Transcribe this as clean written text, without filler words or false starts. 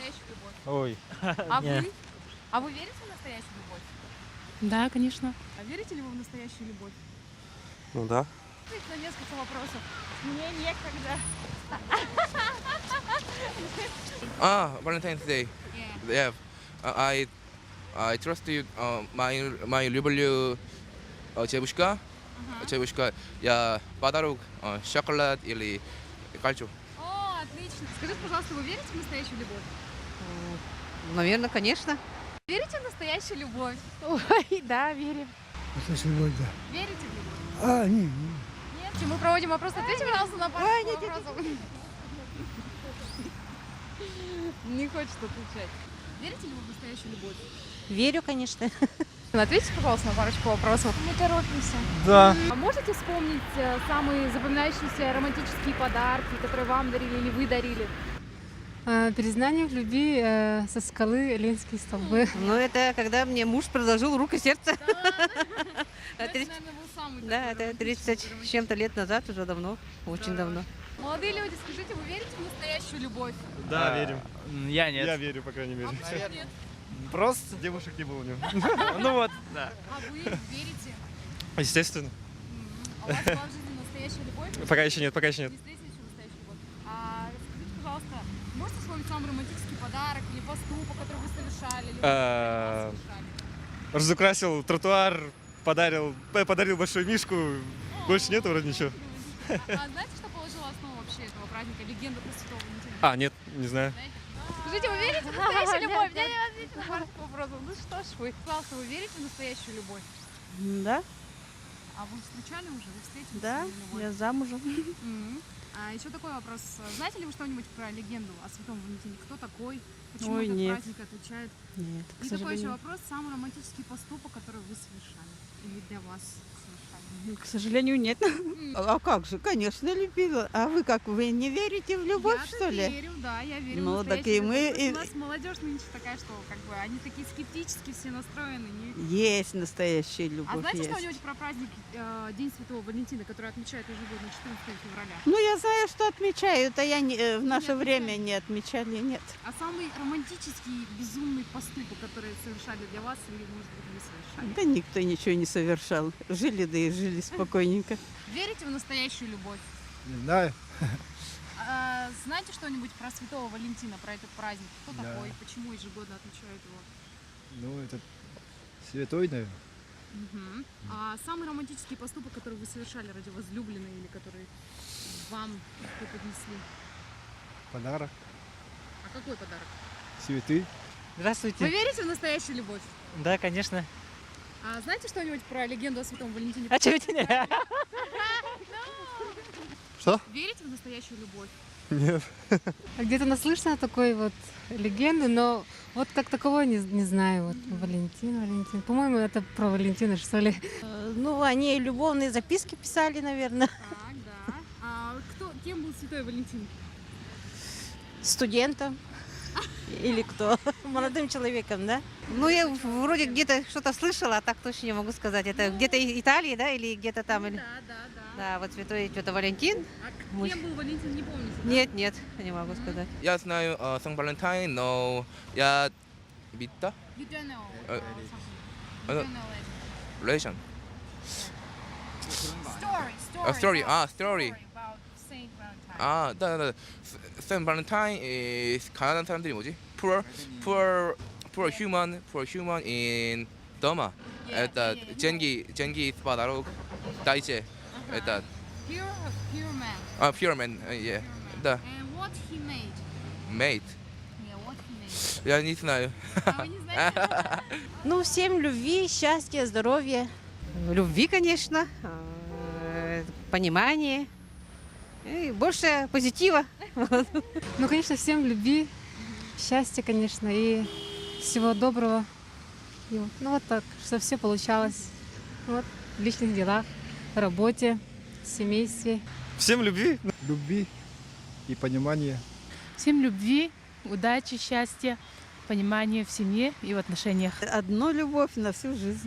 настоящую любовь? Ой. А Не. вы? А вы верите в настоящую любовь? Да, конечно. А верите ли вы в настоящую любовь? Ну да. Ответь на несколько вопросов. Мне некогда. Valentine's Day. Yeah. Yeah. I trust you. My люблю девушка. Девушка. Я подарок шоколад или кольцо. О, отлично. Скажите, пожалуйста, вы верите в настоящую любовь? Наверное, конечно. Верите в настоящую любовь? Ой, да, верим. Верите в любовь? Не. Нет. Мы проводим вопрос. Ответьте, пожалуйста, на пару вопросов. Не хочет отвечать. Верите ли вы в настоящую любовь? Верю, конечно. Ответьте, пожалуйста, на парочку вопросов. Мы торопимся. Да. А можете вспомнить самые запоминающиеся романтические подарки, которые вам дарили или вы дарили? Признание в любви со скалы Ленинские столбы. Ну, это когда мне муж предложил руку и сердце. Это, наверное, был самый Да, такой это 30 с чем-то лет назад, уже давно, очень давно. Молодые люди, скажите, вы верите в настоящую любовь? Да, верим. Я нет. Я верю, по крайней мере. А почему нет? Просто девушек не было у него. Ну вот, да. А вы верите? Естественно. А у вас была в жизни настоящая любовь? Пока еще нет, пока еще нет. Не встретили еще настоящую любовь? А скажите, пожалуйста, можете вспомнить самый романтический подарок или поступок, который вы совершали? Или вы совершали? Разукрасил тротуар, подарил большую мишку. Больше нету вроде ничего. А знаете, что положила основу вообще этого праздника? Легенда про Святого Валентина? Нет, не знаю. Знаете? Скажите, вы верите в настоящую любовь? Я не ответила на парочку вопросов. Ну что ж вы. Пожалуйста, вы верите в настоящую любовь? Да, А вы встречали уже? Вы встретились? да, с любовью? я замужем. А еще такой вопрос. Знаете ли вы что-нибудь про легенду о Святом Валентине? Кто такой? Почему Ой, этот нет. праздник отличает? Нет, к И такой еще сожалению. вопрос. Самый романтический поступок, который вы совершали? Или для вас совершали? К сожалению, нет. А как же, конечно, любила. А вы как, вы не верите в любовь, Я-то что ли? верю, да, я верю Ну, в так настоящую и мы- любовь. и- У нас молодежь нынче такая, что как бы они такие скептически все настроены. Есть настоящая любовь. А знаете есть. что-нибудь про праздник День Святого Валентина, который отмечают ежегодно 14 февраля? Ну, я знаю, что отмечают, а я в наше отмечали? время не отмечали, нет. А самый романтический, безумный поступок, который совершали для вас или, может быть, вы совершали? Да никто ничего не совершал. Жили, да и жили спокойненько. Верите в настоящую любовь? Не знаю. А знаете что-нибудь про Святого Валентина, про этот праздник? Кто Да. такой? Почему ежегодно отмечают его? Ну, это святой, наверное. А самый романтический поступок, который вы совершали ради возлюбленной или который вам преподнесли? Подарок. А какой подарок? Цветы. Вы Здравствуйте. верите в настоящую любовь? Да, конечно. А знаете что-нибудь про легенду о Святом Валентине? А чего не? Что? Верите в настоящую любовь? Нет. Где-то наслышана такой вот легенды, но вот как таковой не знаю. Вот Валентин. По-моему, это про Валентина, что ли. Ну, они любовные записки писали, наверное. Так, да. А кем был Святой Валентин? Студентам. Или кто? Молодым человеком, да? Ну, я вроде где-то что-то слышала, а так точно не могу сказать. Это где-то Италия, да, или где-то там? Или... Да. Да, вот святой что-то Валентин. А кем был Валентин, не помните? да? Нет, не могу сказать. Я знаю Сан Валентайн, но я 믿다? You don't know Uh, something. You don't know it. Relation. Story. Story. about Saint Valentine. 나 St. Valentine is 가난한 사람들이 뭐지? Poor human in Doma. Это деньги подарок дайте. Это Pure man. pure man, yeah. Да, And what he made? mate. Yeah, what he made. Я не знаю. А вы не знаете? Ну, всем любви, счастья, здоровья. Любви, конечно, понимания и больше позитива. Ну, конечно, всем любви, счастья, конечно, и всего доброго. И вот, ну, вот так, чтобы все получалось. Вот, в личных делах, в работе, в семействе. Всем любви. Любви и понимания. Всем любви, удачи, счастья, понимания в семье и в отношениях. Одну любовь на всю жизнь.